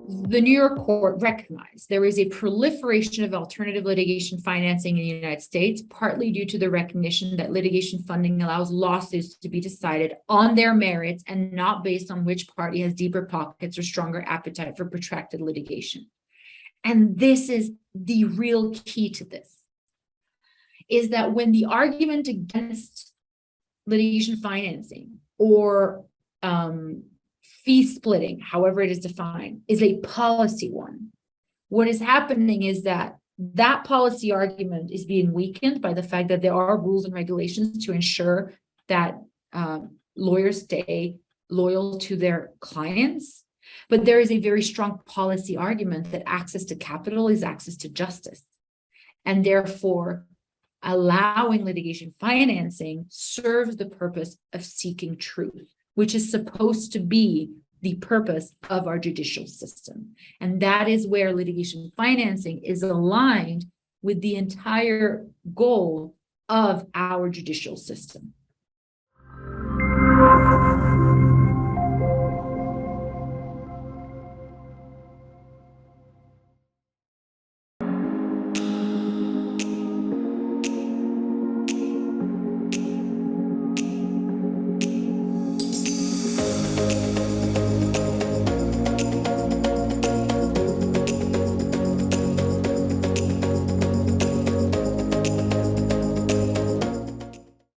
the New York court recognized there is a proliferation of alternative litigation financing in the United States, partly due to the recognition that litigation funding allows lawsuits to be decided on their merits and not based on which party has deeper pockets or stronger appetite for protracted litigation. And this is the real key to this, is that when the argument against litigation financing or fee splitting, however it is defined, is a policy one, what is happening is that that policy argument is being weakened by the fact that there are rules and regulations to ensure that lawyers stay loyal to their clients. But there is a very strong policy argument that access to capital is access to justice. And therefore, allowing litigation financing serves the purpose of seeking truth, which is supposed to be the purpose of our judicial system. And that is where litigation financing is aligned with the entire goal of our judicial system.